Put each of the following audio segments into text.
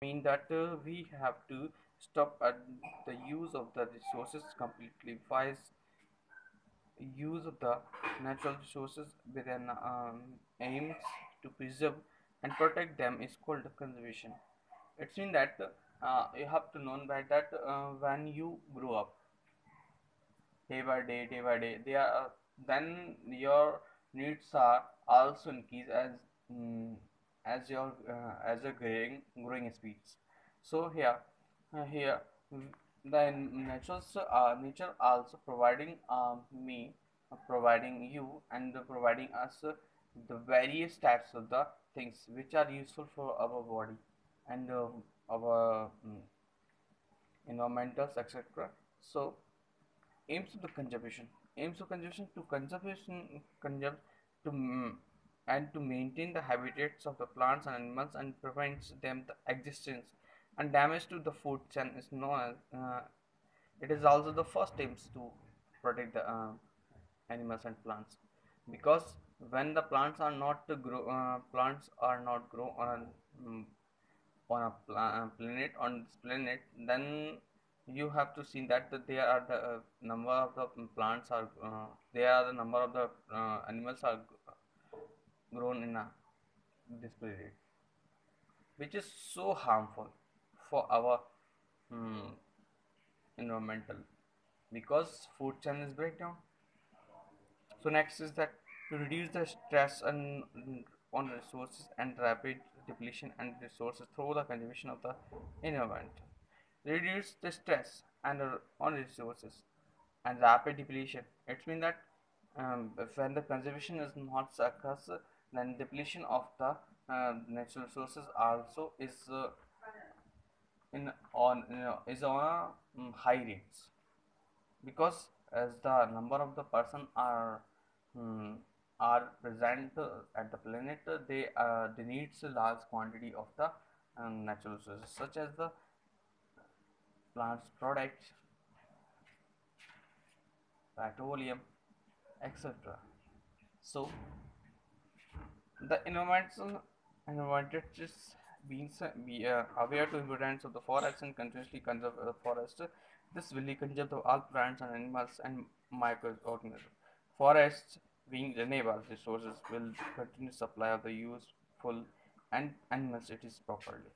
mean that we have to stop at the use of the resources completely. Wise use of the natural resources with an aims to preserve and protect them is called conservation. It means that you have to know by that when you grow up day by day, they are then your needs are also increase mm, your as a growing speeds. So here the nature also providing me providing you and providing us the various types of the things which are useful for our body and our environmentals, etc. So aims of the conservation aims of conservation to conservation conserve to and to maintain the habitats of the plants and animals and prevents them the existence and damage to the food chain is known as it is also the first aims to protect the animals and plants, because when the plants are not grow mm, on a planet on this planet, then you have to see that there are the number of the plants are there are the number of the animals are grown in this period, which is so harmful for our um, environmental, because food chain is breakdown. So next is that to reduce the stress on resources and rapid depletion and resources through the conservation of the environment. Reduce the stress and on resources and rapid depletion. It means that when the conservation is not occurs, then depletion of the natural resources also is in on is on a high rates, because as the number of the person mm, are present at the planet, they needs a large quantity of the natural resources such as the plants products, petroleum, etc. So the environmentalists being be aware to importance of the forest and continuously conserve the forest. This will conserve the all plants and animals and microorganisms. Forests being renewable resources will continue supply of the useful and animals it is properly.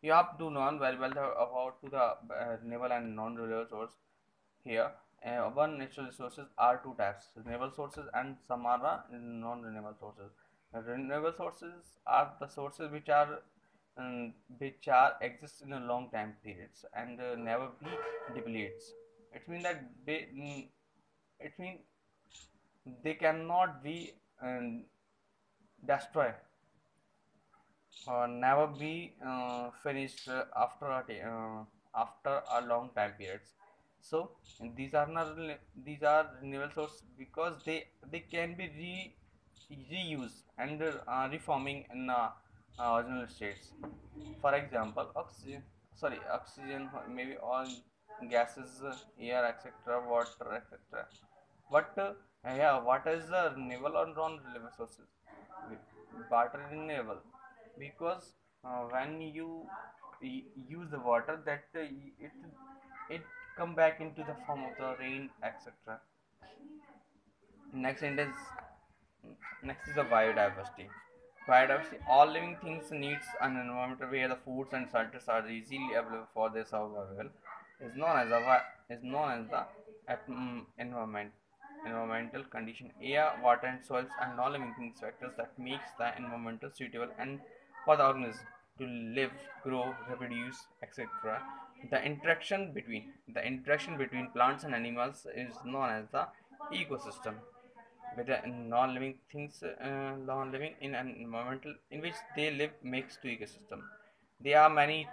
You have to know very well about to the renewable and non-renewable source here. One natural resources are two types: renewable sources and some are non-renewable sources. Renewable sources are the sources which are exist in a long time periods and never be depletes. It means that it means they cannot be destroyed or never be finished after a long time periods. So these are not these are renewable source because they can be reused and reforming in original states. For example, oxygen, maybe all gases, air, etc., water, etc. But yeah, what is the renewable or non-renewable sources? Water is renewable because when you use the water, that it come back into the form of the rain, etc. Next it is Next is the biodiversity. Biodiversity. All living things needs an environment where the foods and shelters are easily available for their survival. Is known as the environment. Environmental condition: air, water, and soils and non-living things factors that makes the environmental suitable and for the organism to live, grow, reproduce, etc. The interaction between plants and animals is known as the ecosystem, with the non-living things non-living in an environmental in which they live makes to ecosystem. There are many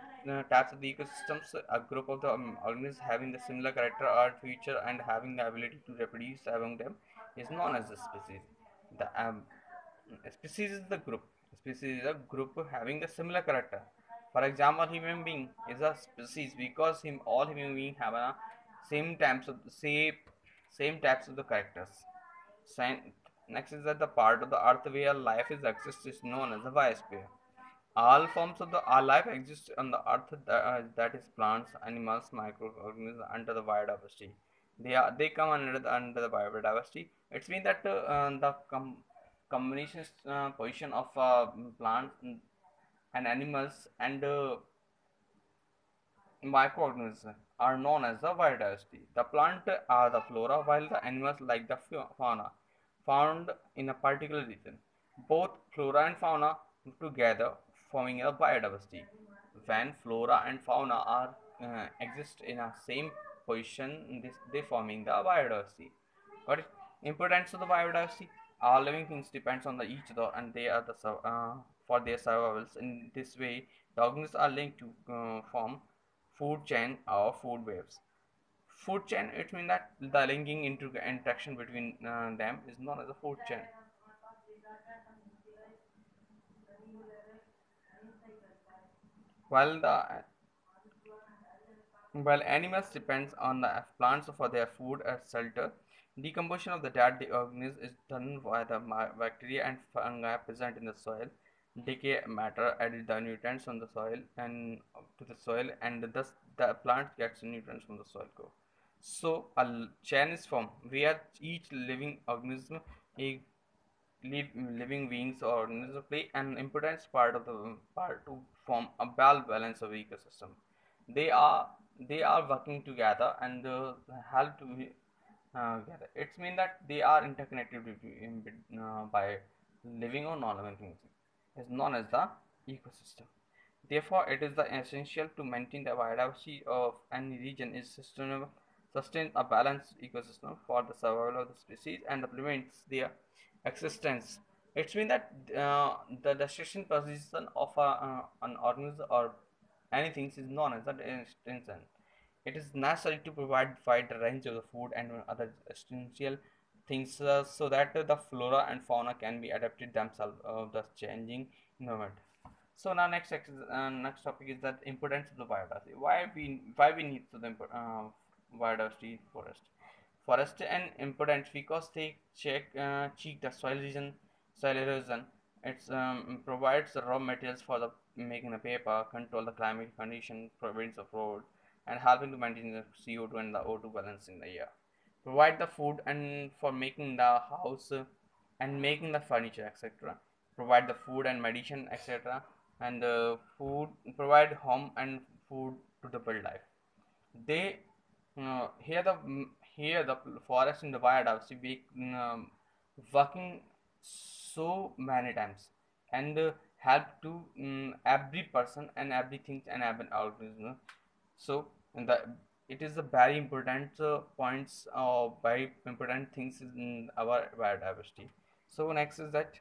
types of the ecosystems. A group of the organisms having the similar character or feature and having the ability to reproduce among them is known as a species. The species is the group. Species is a group having the similar character. For example, human being is a species because him all human beings have a same types of the characters. Next is that the part of the earth where life is exists is known as the biosphere. All forms of the all life exist on the earth, that is plants, animals, microorganisms under the biodiversity. They come under the biodiversity. It's mean that combination position of plants and animals and microorganisms are known as the biodiversity. The plant are the flora, while the animals like the fauna found in a particular region. Both flora and fauna together forming a biodiversity. When flora and fauna are exist in a same position, they forming the biodiversity. Got it? Importance of the biodiversity. All living things depends on the each other, and they are for their survivals. In this way, the organisms are linked to form food chain or food waves. Food chain, it means that the linking into interaction between them is known as a food chain. While the while animals depends on the plants for their food as shelter, decomposition of the dead organism is done by the bacteria and fungi present in the soil. Decay matter added the nutrients on the soil and to the soil, and thus the plant gets nutrients from the soil. Go. So a chain is formed where each living organism, a living beings or organisms play an important part of the part to form a balance of ecosystem. They are they are working together and help to gather. It's mean that they are interconnected by living or non-living things. Is known as the ecosystem. Therefore, it is the essential to maintain the biodiversity of any region is sustainable, sustain a balanced ecosystem for the survival of the species and prevents their existence. It's mean that the destruction position of an organism or anything is known as the extinction. It is necessary to provide wide range of the food and other essential things so that the flora and fauna can be adapted themselves of the changing environment. So now next topic is that importance of the biodiversity. Why we need to the biodiversity forest. Forest and important because they check the soil erosion. It provides the raw materials for the making the paper, control the climate condition, prevents the fraud, and helping to maintain the CO2 and the O2 balance in the air. Provide the food and for making the house and making the furniture, etc. Provide the food and medicine, etc. And food provide home and food to the wildlife. They here the forest in the biodiversity working so many times and help to every person and everything and every organism. So in the it is a very important points very important things in our biodiversity. So next is that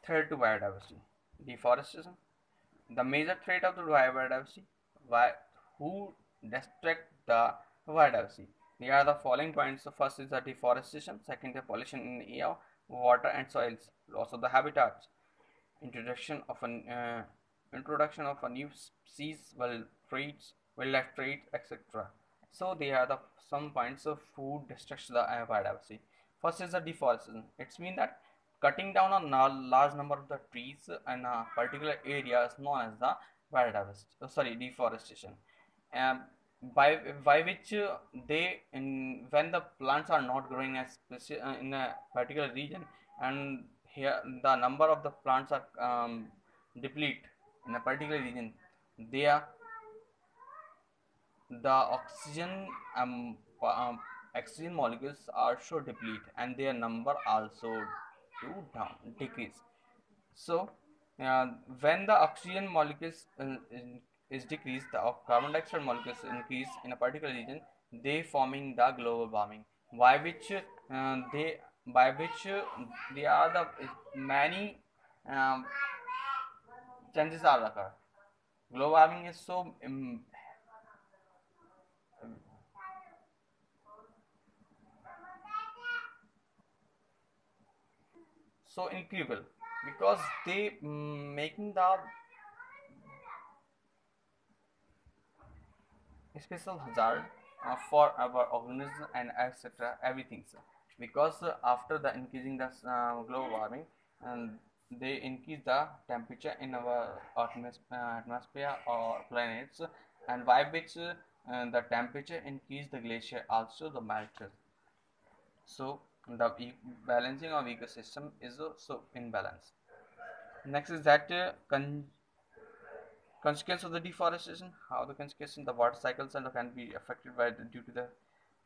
threat to biodiversity, deforestation. The major threat of the biodiversity, why, who destruct the biodiversity. They are the following points. The first is the deforestation, second the pollution in the air, water and soils, loss of the habitats, introduction of a new species, wildlife traits, etc. So they are the some points of food destruction the biodiversity. First is the deforestation. It's mean that cutting down a large number of the trees in a particular area is known as the biodiversity. Deforestation. Um, by which they when the plants are not growing in a particular region, and here the number of the plants are deplete in a particular region, they are the oxygen molecules also deplete and their number also to down decrease. So when the oxygen molecules is decreased, the carbon dioxide molecules increase in a particular region, they forming the global warming, by which they are the many um, chances are occur. Global warming is so incredible because they making the special hazard for our organism and etc. everything, sir. Because after the increasing the global warming, and they increase the temperature in our atmosphere or planets, and by which the temperature increase, the glacier also the melted. So the balancing of ecosystem is also in balance. Next is that consequence of the deforestation, how the consequence in the water cycles and can be affected by due to the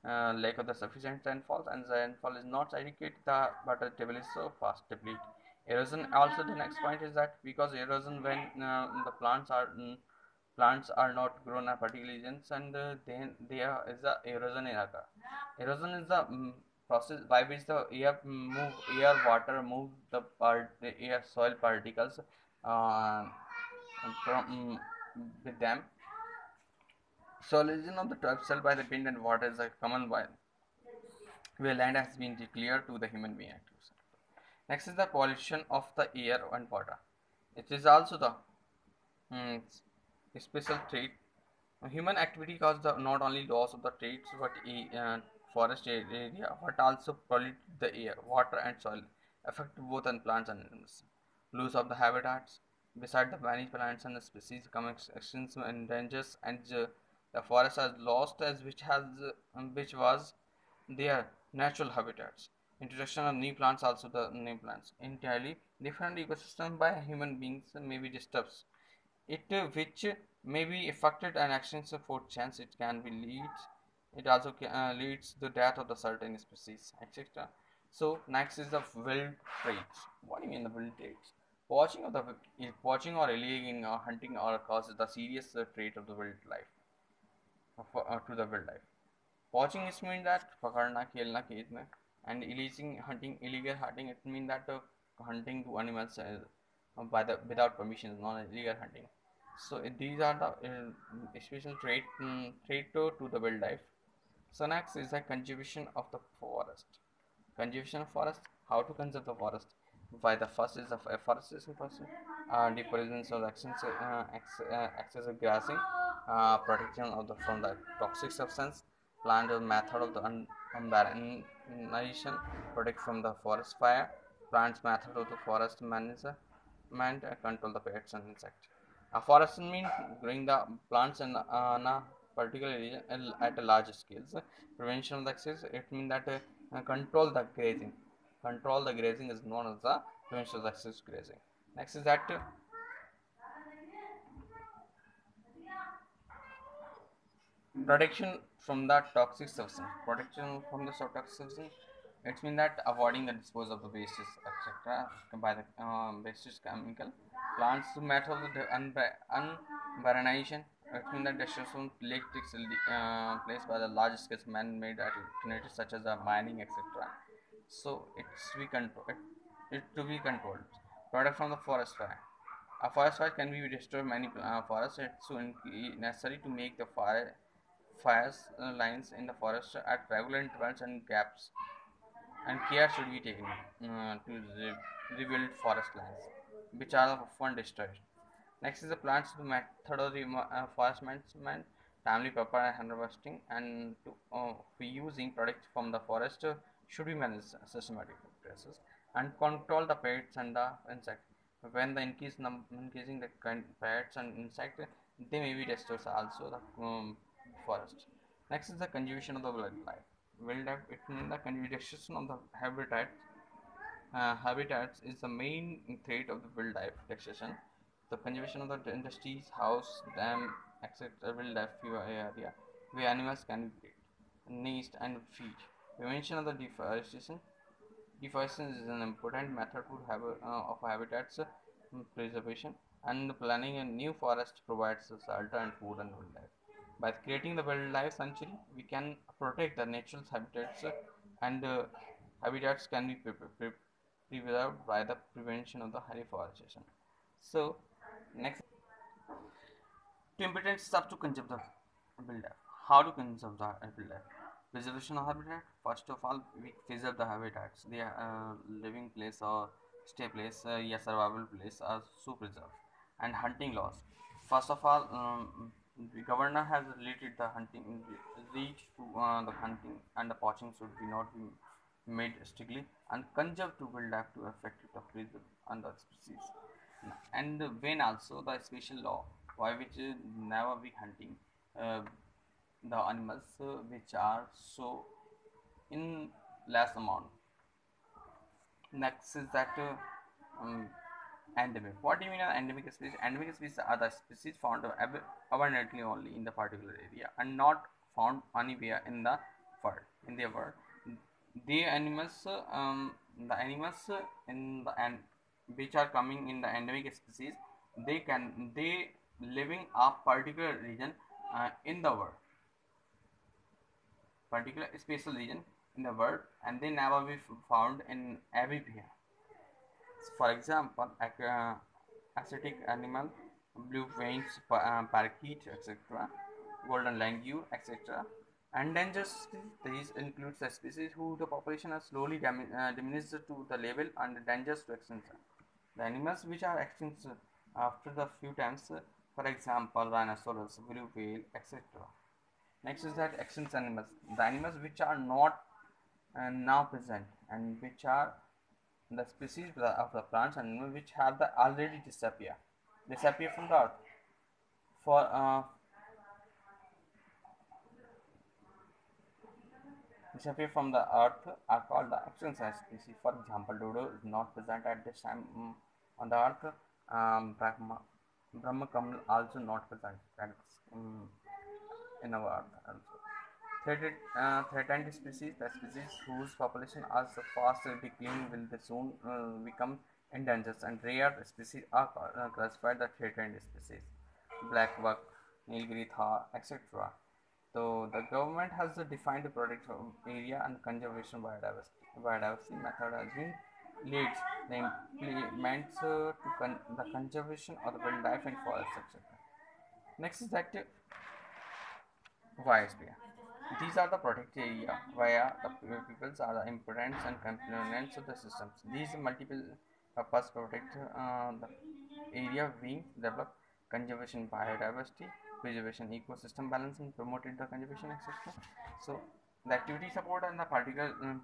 lack of the sufficient rainfall, and the rainfall is not adequate, the water table is so fast deplete. Erosion also, the next point is that because erosion when the plants are not grown at particular regions, and then there is a erosion in occur. Erosion is the process by which the air water move the air soil particles uh, from with them. Solution of the topsoil by the wind and water is a common one where land has been declared to the human being activities. Next is the pollution of the air and water. It is also the mm, special trait. Human activity causes the not only loss of the traits but forest area, but also pollute the air, water, and soil, affect both on plants and animals. Loss of the habitats. Beside the many plants and the species come extinction and dangers, and the forest has lost as which was their natural habitats. Introduction of new plants, also the new plants entirely different ecosystem by human beings may be disturbed, it which may be affected and actions for chance it can be leads, it also leads to death of the certain species, etc. So next is the wild traits. What do you mean the wild traits? Poaching or illegal or hunting or causes the serious trait of the wildlife to the wildlife. Poaching is mean that पकड़ना खेलना खेत में, and illegal hunting it mean that hunting to animals by the without permission is not illegal hunting. So these are the special trait to the wildlife. So next is the conservation of the forest. Conservation of forest. How to conserve the forest? By the first is the afforestation person, deforestation of actions, excessive grazing, protection of the from the toxic substance, plant method of the unbaranization, protect from the forest fire, plants method of the forest management, control the pests and insects. Afforestation means growing the plants in a particular region at a large scale. Prevention of the excess, it means that control the grazing. Control the grazing is known as the prevention of the excess grazing. Next is that protection from the toxic substance. Protection from the toxic substance. It means that avoiding the disposal of the wastes, etc. by the wastes chemical. Plants to method of the unbaranization. It means that destruction lake takes place by the large scale man-made alternatives such as the mining, etc. So it to be controlled. Product from the forest fire. A forest fire can be destroyed many forests. It's so necessary to make the fires lines in the forest at regular intervals and gaps, and care should be taken to rebuild forest lands, which are often destroyed. Next is the plants to method of forest management, timely proper harvesting, and to using products from the forest should be managed systematic process and control the pests and the insects. When the increasing the pests and insects, they may be destroyed also the forest. Next is the conservation of the wildlife. Wildlife, it means the conservation of the habitats is the main threat of the wildlife taxation. The conservation of the industries, house, dam, etc. wildlife area where animals can breed, nest, and feed. Prevention of the deforestation. Deforestation is an important method of habitats preservation, and planning a new forest provides shelter and food and wildlife. By creating the wildlife sanctuary, we can protect the natural habitats, and habitats can be preserved by the prevention of the deforestation. So, next, to important stuff to conserve the wildlife. How to conserve the wildlife? Preservation of habitat. First of all, we preserve the habitats. Their living place or stay place, survival place are so preserved. And hunting laws. First of all, The governor has related the hunting reach to the hunting and the poaching should be not be made strictly and conserved to wildlife to affect the preserve and the species. And when also the special law why which never be hunting uh, the animals which are so in less amount. Next is that endemic. What do you mean endemic species? Endemic species are the species found abundantly only in the particular area and not found anywhere in the world. In the world, the animals, the animals in the and which are coming in the endemic species, they living a particular region in the world, particular spatial region in the world, and they never be found in everywhere. For example, ascetic animal, blue veins, parakeet, etc., golden langur, etc. Endangered species, these includes the species who the population has slowly diminished to the level and dangers to extinction. The animals which are extinct after the few times, for example, rhinoceros, blue whale, etc. Next is that extinct animals, the animals which are not now present and which are the species of the plants and animals which have the already disappear from the earth. For disappear from the earth are called the extinct species. For example, dodo is not present at this time on the earth. Brahma kamal also not present in our earth also. Threatened species, the species whose population is fast declining will they soon become endangered, and rare species are classified as threatened species. Black buck, Nilgiri thar, etc. So the government has defined the protect area and conservation biodiversity. Biodiversity method has been leads the implements the conservation of the wildlife and forest, etc. Next is that biosphere. These are the protected area where the peoples are the importance and components of the systems. These multiple purpose protect the area being developed, conservation biodiversity, preservation ecosystem balancing, promoted the conservation, etc. So the activity support and the particular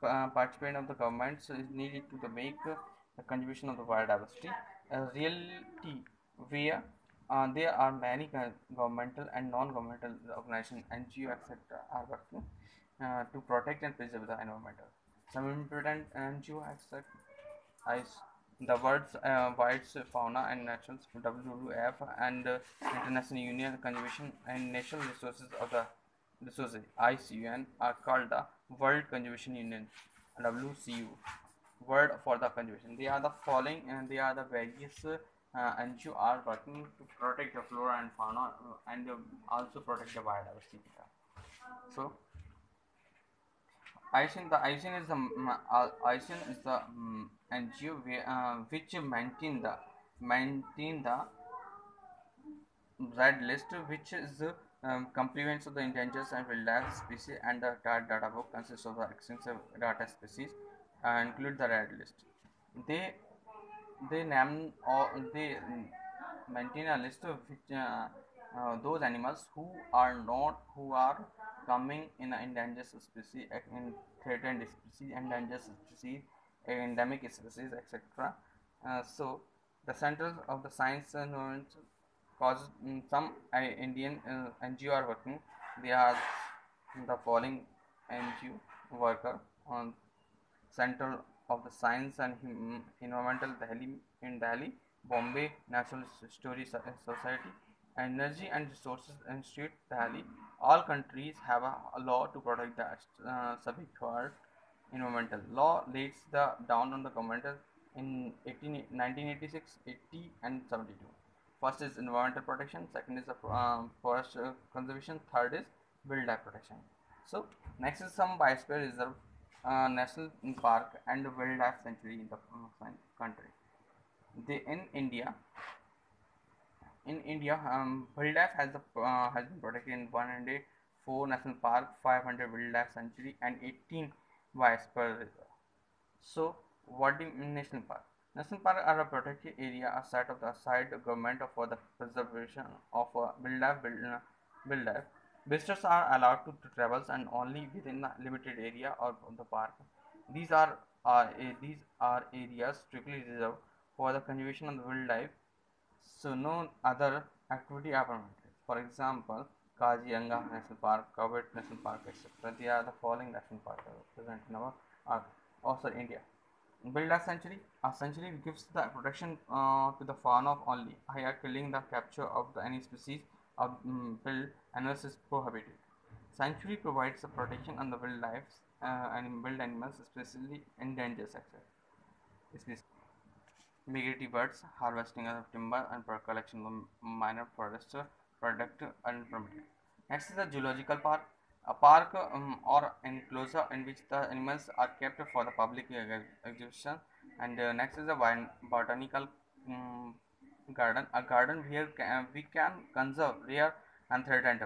participant of the governments is needed to the make the conservation of the biodiversity a reality where there are many governmental and non-governmental organizations, NGO, etc., are working to protect and preserve the environment. Some important NGO, etc., is the world's Wild's Fauna and Naturals (WWF) and International Union Conservation and Natural Resources of the Resources (ICUN) are called the World Conservation Union (WCU). Word for the conservation. They are the following, and they are the various NGO are working to protect the flora and fauna and also protect the biodiversity. So ICN is the NGO which maintain the red list, which is complements of the endangered and wildlife species, and the data book consists of the extensive data species include the red list. They they name or they maintain a list of which, those animals who are coming in endangered species, in threatened species, endangered species, endemic species, etc. So the centers of the science and cause some Indian NGO are working. They are the following NGO worker on Center of the Science and Environmental Delhi in Delhi, Bombay National Story Society, Energy and Resources Institute, Delhi. All countries have a law to protect the subject world. Environmental law lays the down on the governmental in 1986, 80, and 72. First is environmental protection, second is the forest conservation, third is wildlife protection. So next is some biosphere reserve, national park and wildlife sanctuary in the country. They in India, wildlife has been protected in 104 national park, 500 wildlife sanctuary, and 18 biosphere reserve. So, what is national park? National parks are a protected area set of the aside government for the preservation of wildlife. Visitors are allowed to travel and only within a limited area of the park. These are areas strictly reserved for the conservation of the wildlife, so no other activity are permitted. For example, Kaziranga National Park, Covet National Park, etc. They are the following national parks present in our also India. Wildlife sanctuary. A sanctuary gives the protection to the fauna only. Here, killing the capture of any species of wild animals is prohibited. Sanctuary provides the protection on the wildlife and wild animals, especially endangered species. Migratory birds, harvesting of timber and collection of minor forest product unpermitted. Next is the zoological park, a park or enclosure in which the animals are kept for the public exhibition. And next is the botanical um, garden, a garden where we can conserve rare and threatened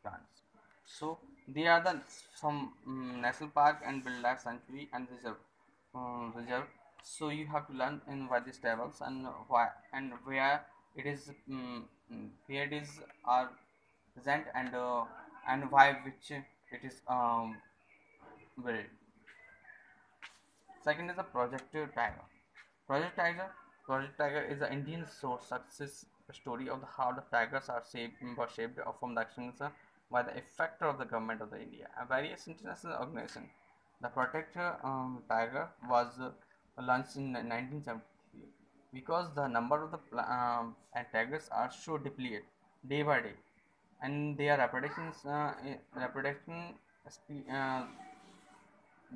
plants. So they are the some national park and wildlife sanctuary and reserve. So you have to learn in why these tables and why and where it is are present and why which it is built. Second is the Project Tiger. Project Tiger. Project Tiger is the Indian source success story of how the tigers are shaped from the extinction by the effector of the government of the India. A various international organization. The Project Tiger was launched in 1973 because the number of the and tigers are so depleted day by day, and their reproduction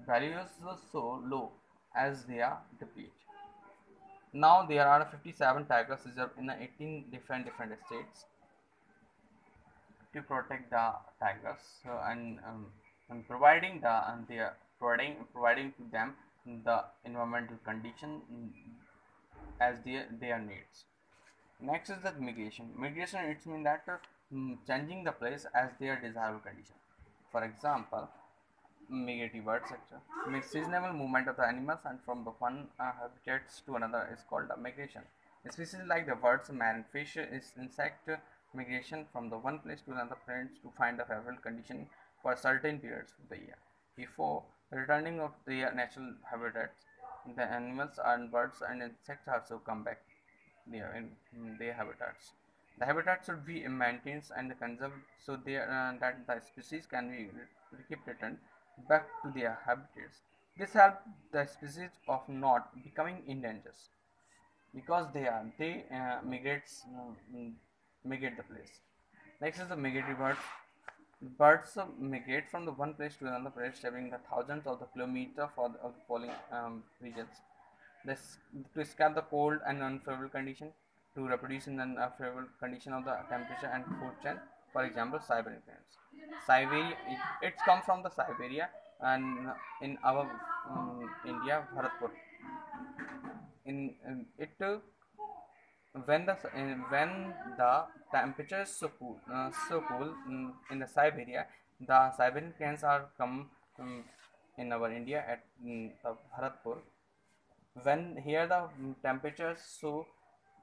values were so low as they are depleted. Now there are 57 tigers reserved in 18 different states to protect the tigers and providing the and they are providing to them the environmental condition as their needs. Next is the migration. Migration it means that changing the place as their desirable condition. For example, migratory birds sector. Seasonal movement of the animals and from the one habitats to another is called a migration. Species like the birds, marine fish is insect migration from the one place to another place to find a favorable condition for certain periods of the year. Before returning of their natural habitats, the animals and birds and insects also come back there in their habitats. The habitat should be maintained and conserved so that the species can be keep returned back to their habitats. This helps the species of not becoming endangered because they migrate the place. Next is the migratory birds. Birds migrate from the one place to another place, traveling the thousands of the kilometers of the following regions. This to escape the cold and unfavorable condition, to reproduce in an unfavorable condition of the temperature and food chain. For example, Siberian plants. Siberia, it comes from the Siberia and in our India, Bharatpur. In it when the temperature is so cool in the Siberia, the Siberian plants are come in our India at Bharatpur. When here the temperature is so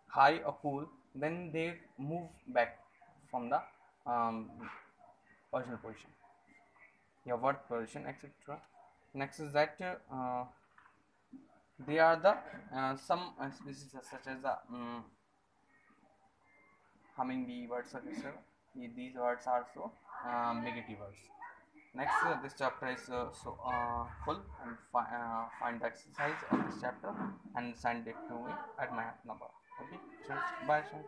high or cool, then they move back from the um, original position, your word position, etc. Next is that they are the some species such as the hummingbee birds, etc. These birds are so migratory birds. Next, this chapter is full, and find the exercise of this chapter and send it to me at my number. Okay, friends. Bye, friends.